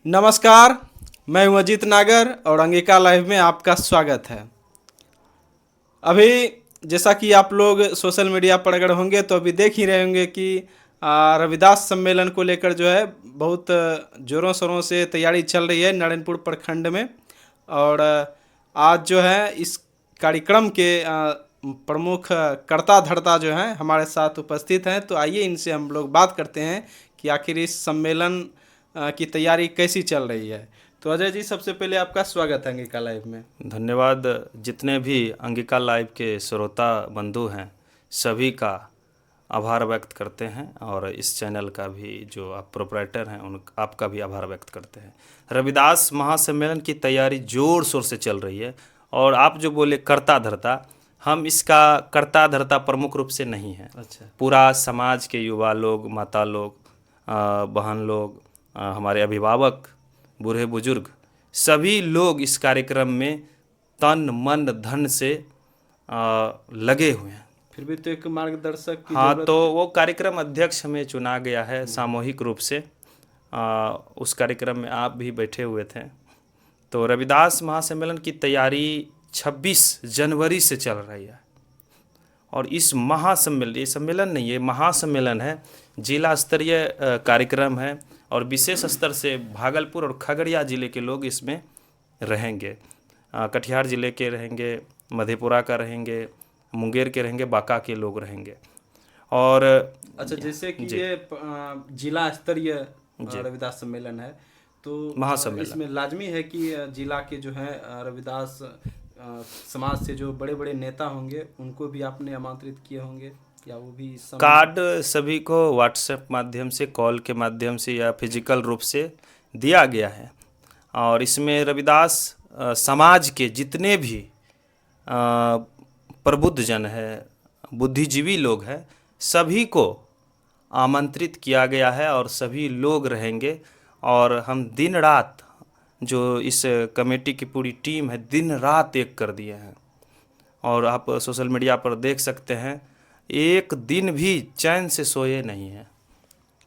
नमस्कार, मैं हूं अजीत नागर और अंगिका लाइव में आपका स्वागत है। अभी जैसा कि आप लोग सोशल मीडिया पर अगर होंगे तो अभी देख ही रहे होंगे कि रविदास सम्मेलन को लेकर जो है बहुत ज़ोरों शोरों से तैयारी चल रही है नारायणपुर प्रखंड में। और आज जो है इस कार्यक्रम के प्रमुख कर्ता धर्ता जो हैं हमारे साथ उपस्थित हैं, तो आइए इनसे हम लोग बात करते हैं कि आखिर इस सम्मेलन की तैयारी कैसी चल रही है। तो अजय जी, सबसे पहले आपका स्वागत है अंगिका लाइव में। धन्यवाद। जितने भी अंगिका लाइव के श्रोता बंधु हैं सभी का आभार व्यक्त करते हैं और इस चैनल का भी जो आप प्रोपराइटर हैं उन आपका भी आभार व्यक्त करते हैं। रविदास महासम्मेलन की तैयारी ज़ोर शोर से चल रही है और आप जो बोले कर्ता धर्ता, हम इसका कर्ता धर्ता प्रमुख रूप से नहीं हैं। अच्छा। पूरा समाज के युवा लोग, माता लोग, बहन लोग, हमारे अभिभावक, बूढ़े बुजुर्ग, सभी लोग इस कार्यक्रम में तन मन धन से लगे हुए हैं। फिर भी तो एक मार्गदर्शक की हाँ, जरूरत तो है। वो कार्यक्रम अध्यक्ष हमें चुना गया है सामूहिक रूप से। उस कार्यक्रम में आप भी बैठे हुए थे। तो रविदास महासम्मेलन की तैयारी 26 जनवरी से चल रही है और इस महासम्मेलन, ये सम्मेलन नहीं, ये महासम्मेलन है, जिला स्तरीय कार्यक्रम है और विशेष स्तर से भागलपुर और खगड़िया जिले के लोग इसमें रहेंगे। कटिहार जिले के रहेंगे, मधेपुरा का रहेंगे, मुंगेर के रहेंगे, बांका के लोग रहेंगे। और अच्छा, जैसे कि ये जिला स्तरीय रविदास सम्मेलन है, तो महासम्मेलन इसमें लाजमी है कि जिला के जो है रविदास समाज से जो बड़े बड़े नेता होंगे उनको भी आपने आमंत्रित किए होंगे, या वो भी कार्ड सभी को व्हाट्सएप माध्यम से, कॉल के माध्यम से या फिजिकल रूप से दिया गया है। और इसमें रविदास समाज के जितने भी प्रबुद्ध जन है, बुद्धिजीवी लोग हैं, सभी को आमंत्रित किया गया है और सभी लोग रहेंगे। और हम दिन रात, जो इस कमेटी की पूरी टीम है, दिन रात एक कर दिए हैं। और आप सोशल मीडिया पर देख सकते हैं, एक दिन भी चैन से सोए नहीं हैं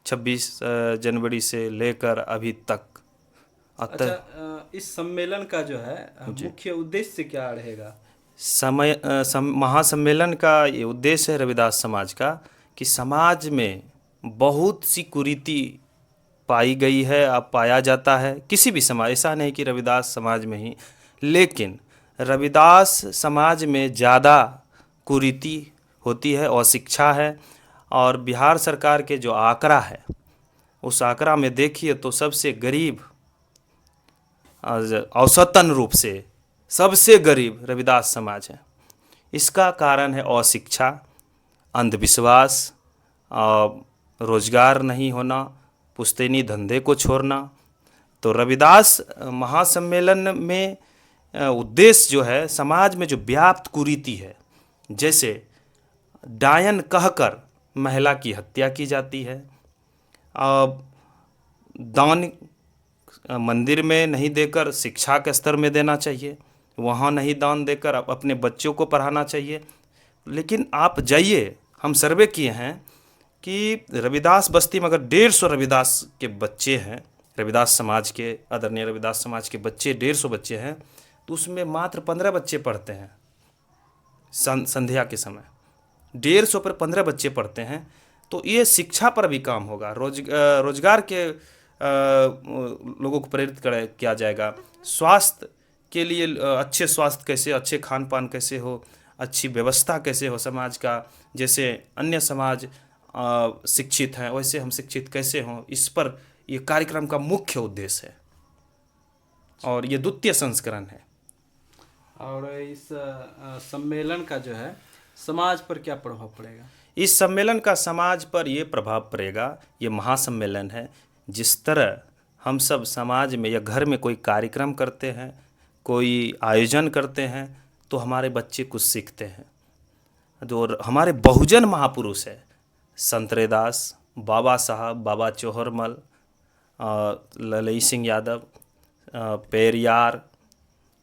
26 जनवरी से लेकर अभी तक। अच्छा, इस सम्मेलन का जो है मुख्य उद्देश्य क्या रहेगा? महासम्मेलन का ये उद्देश्य है रविदास समाज का कि समाज में बहुत सी कुरीति पाई गई है, अब पाया जाता है किसी भी समाज, ऐसा नहीं कि रविदास समाज में ही, लेकिन रविदास समाज में ज़्यादा कुरीति होती है, अशिक्षा है। और बिहार सरकार के जो आंकड़ा है, उस आंकड़ा में देखिए तो सबसे गरीब, औसतन रूप से सबसे गरीब रविदास समाज है। इसका कारण है अशिक्षा, अंधविश्वास, रोजगार नहीं होना, पुश्तैनी धंधे को छोड़ना। तो रविदास महासम्मेलन में उद्देश्य जो है, समाज में जो व्याप्त कुरीति है, जैसे डायन कहकर महिला की हत्या की जाती है, दान मंदिर में नहीं देकर शिक्षा के स्तर में देना चाहिए, वहाँ नहीं दान देकर अपने बच्चों को पढ़ाना चाहिए। लेकिन आप जाइए, हम सर्वे किए हैं कि रविदास बस्ती में अगर 150 रविदास के बच्चे हैं, रविदास समाज के, आदरणीय रविदास समाज के बच्चे 150 बच्चे हैं, तो उसमें मात्र 15 बच्चे पढ़ते हैं। संध्या के समय 150 पर 15 बच्चे पढ़ते हैं। तो ये शिक्षा पर भी काम होगा, रोजगार के लोगों को प्रेरित किया जाएगा। स्वास्थ्य के लिए अच्छे स्वास्थ्य कैसे, अच्छे खान पान कैसे हो, अच्छी व्यवस्था कैसे हो समाज का, जैसे अन्य समाज शिक्षित हैं वैसे हम शिक्षित कैसे हों, इस पर ये कार्यक्रम का मुख्य उद्देश्य है और ये द्वितीय संस्करण है। और इस सम्मेलन का जो है समाज पर क्या प्रभाव पड़ेगा? इस सम्मेलन का समाज पर ये प्रभाव पड़ेगा, ये महासम्मेलन है, जिस तरह हम सब समाज में या घर में कोई कार्यक्रम करते हैं, कोई आयोजन करते हैं, तो हमारे बच्चे कुछ सीखते हैं। जो हमारे बहुजन महापुरुष है, संत रैदास, बाबा साहब, बाबा चौहरमल, ललई सिंह यादव, पेरियार,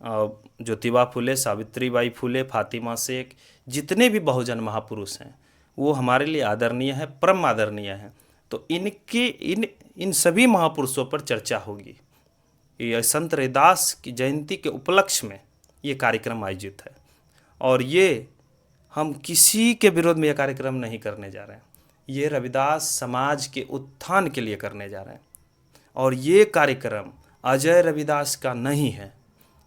ज्योतिबा फुले, सावित्रीबाई फुले, फातिमा शेख, जितने भी बहुजन महापुरुष हैं वो हमारे लिए आदरणीय है, परम आदरणीय है। तो इन सभी महापुरुषों पर चर्चा होगी ये संत रविदास की जयंती के उपलक्ष्य में ये कार्यक्रम आयोजित है। और ये हम किसी के विरोध में ये कार्यक्रम नहीं करने जा रहे हैं, ये रविदास समाज के उत्थान के लिए करने जा रहे हैं। और ये कार्यक्रम अजय रविदास का नहीं है,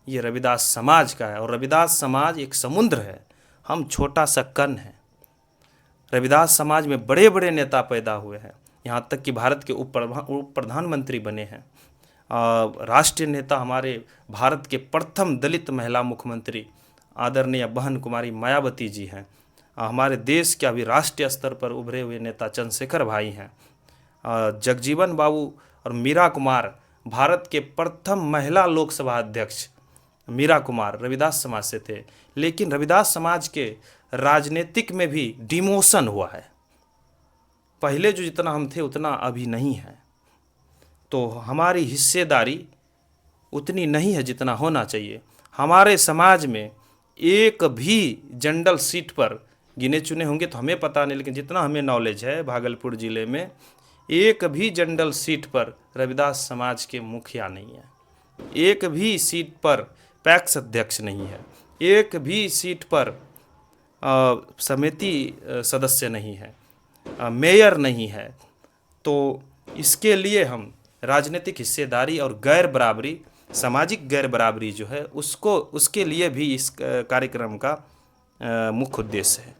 ये रविदास समाज का है। और रविदास समाज एक समुद्र है, हम छोटा सा कण है। रविदास समाज में बड़े बड़े नेता पैदा हुए हैं, यहाँ तक कि भारत के उप प्रधानमंत्री बने हैं। राष्ट्रीय नेता हमारे भारत के प्रथम दलित महिला मुख्यमंत्री आदरणीय बहन कुमारी मायावती जी हैं। हमारे देश के अभी राष्ट्रीय स्तर पर उभरे हुए नेता चंद्रशेखर भाई हैं। जगजीवन बाबू और मीरा कुमार, भारत के प्रथम महिला लोकसभा अध्यक्ष मीरा कुमार रविदास समाज से थे। लेकिन रविदास समाज के राजनीतिक में भी डिमोशन हुआ है, पहले जो जितना हम थे उतना अभी नहीं है। तो हमारी हिस्सेदारी उतनी नहीं है जितना होना चाहिए। हमारे समाज में एक भी जनरल सीट पर, गिने चुने होंगे तो हमें पता नहीं, लेकिन जितना हमें नॉलेज है भागलपुर ज़िले में एक भी जनरल सीट पर रविदास समाज के मुखिया नहीं है, एक भी सीट पर पैक्स अध्यक्ष नहीं है, एक भी सीट पर समिति सदस्य नहीं है, मेयर नहीं है। तो इसके लिए हम राजनीतिक हिस्सेदारी और गैर बराबरी, सामाजिक गैर बराबरी जो है उसके लिए भी इस कार्यक्रम का मुख्य उद्देश्य है।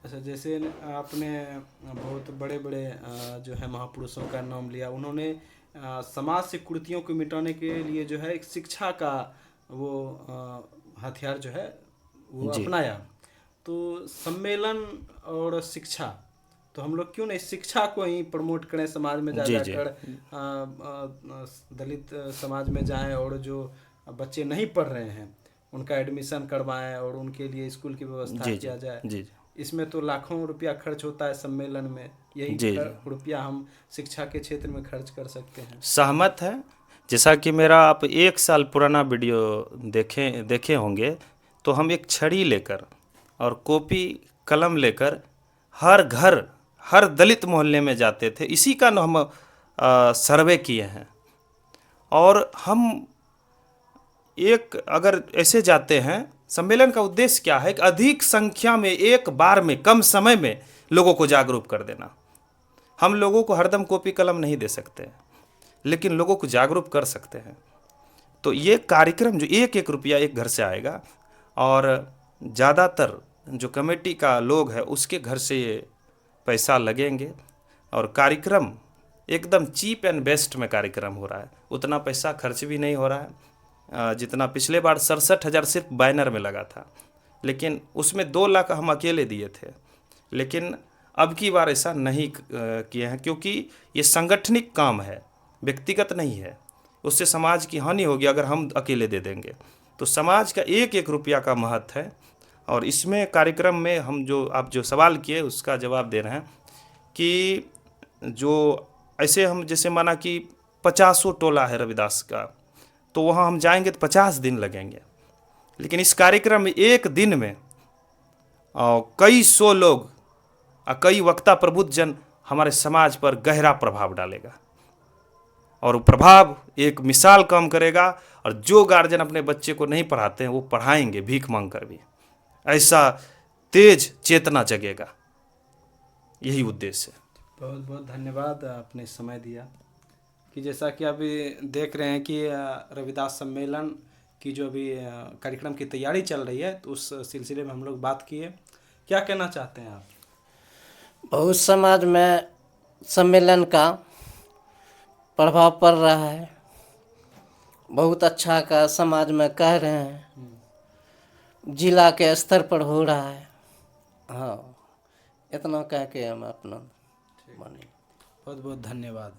अच्छा, जैसे आपने बहुत बड़े बड़े जो है महापुरुषों का नाम लिया, उन्होंने समाज से कुरीतियों को मिटाने के लिए जो है एक शिक्षा का वो हथियार जो है वो अपनाया। तो सम्मेलन और शिक्षा, तो हम लोग क्यों नहीं शिक्षा को ही प्रमोट करें, समाज में जाकर दलित समाज में जाएं और जो बच्चे नहीं पढ़ रहे हैं उनका एडमिशन करवाएं और उनके लिए स्कूल की व्यवस्था किया जाए। इसमें तो लाखों रुपया खर्च होता है सम्मेलन में, यही रुपया हम शिक्षा के क्षेत्र में खर्च कर सकते हैं। सहमत है। जैसा कि मेरा आप 1 साल पुराना वीडियो देखे होंगे, तो हम एक छड़ी लेकर और कॉपी कलम लेकर हर घर, हर दलित मोहल्ले में जाते थे। इसी का हम सर्वे किए हैं। और हम एक अगर ऐसे जाते हैं, सम्मेलन का उद्देश्य क्या है कि अधिक संख्या में एक बार में कम समय में लोगों को जागरूक कर देना। हम लोगों को हरदम कॉपी कलम नहीं दे सकते, लेकिन लोगों को जागरूक कर सकते हैं। तो ये कार्यक्रम जो 1-1 रुपया एक घर से आएगा, और ज़्यादातर जो कमेटी का लोग है उसके घर से ये पैसा लगेंगे। और कार्यक्रम एकदम चीप एंड बेस्ट में कार्यक्रम हो रहा है, उतना पैसा खर्च भी नहीं हो रहा है जितना पिछले बार 67,000 सिर्फ बैनर में लगा था, लेकिन उसमें 2 लाख हम अकेले दिए थे। लेकिन अब की बार ऐसा नहीं किए हैं, क्योंकि ये सांगठनिक काम है, व्यक्तिगत नहीं है। उससे समाज की हानि होगी अगर हम अकेले दे देंगे। तो समाज का 1-1 रुपया का महत्व है। और इसमें कार्यक्रम में हम आप जो सवाल किए उसका जवाब दे रहे हैं कि जो ऐसे हम जैसे माना कि 50 टोला है रविदास का, तो वहाँ हम जाएंगे तो 50 दिन लगेंगे। लेकिन इस कार्यक्रम में एक दिन में कई सौ लोग, कई वक्ता प्रबुद्ध जन हमारे समाज पर गहरा प्रभाव डालेगा। और वो प्रभाव एक मिसाल काम करेगा। और जो गार्जियन अपने बच्चे को नहीं पढ़ाते हैं वो पढ़ाएंगे भीख मांग कर भी। ऐसा तेज चेतना जगेगा, यही उद्देश्य है। बहुत बहुत धन्यवाद, आपने समय दिया। कि जैसा कि अभी देख रहे हैं कि रविदास सम्मेलन की जो अभी कार्यक्रम की तैयारी चल रही है, तो उस सिलसिले में हम लोग बात किए। क्या कहना चाहते हैं आप? बहुत समाज में सम्मेलन का प्रभाव पड़ रहा है, बहुत अच्छा का समाज में कह रहे हैं, जिला के स्तर पर हो रहा है। हाँ, इतना कह के हम अपना मानिए। बहुत बहुत धन्यवाद।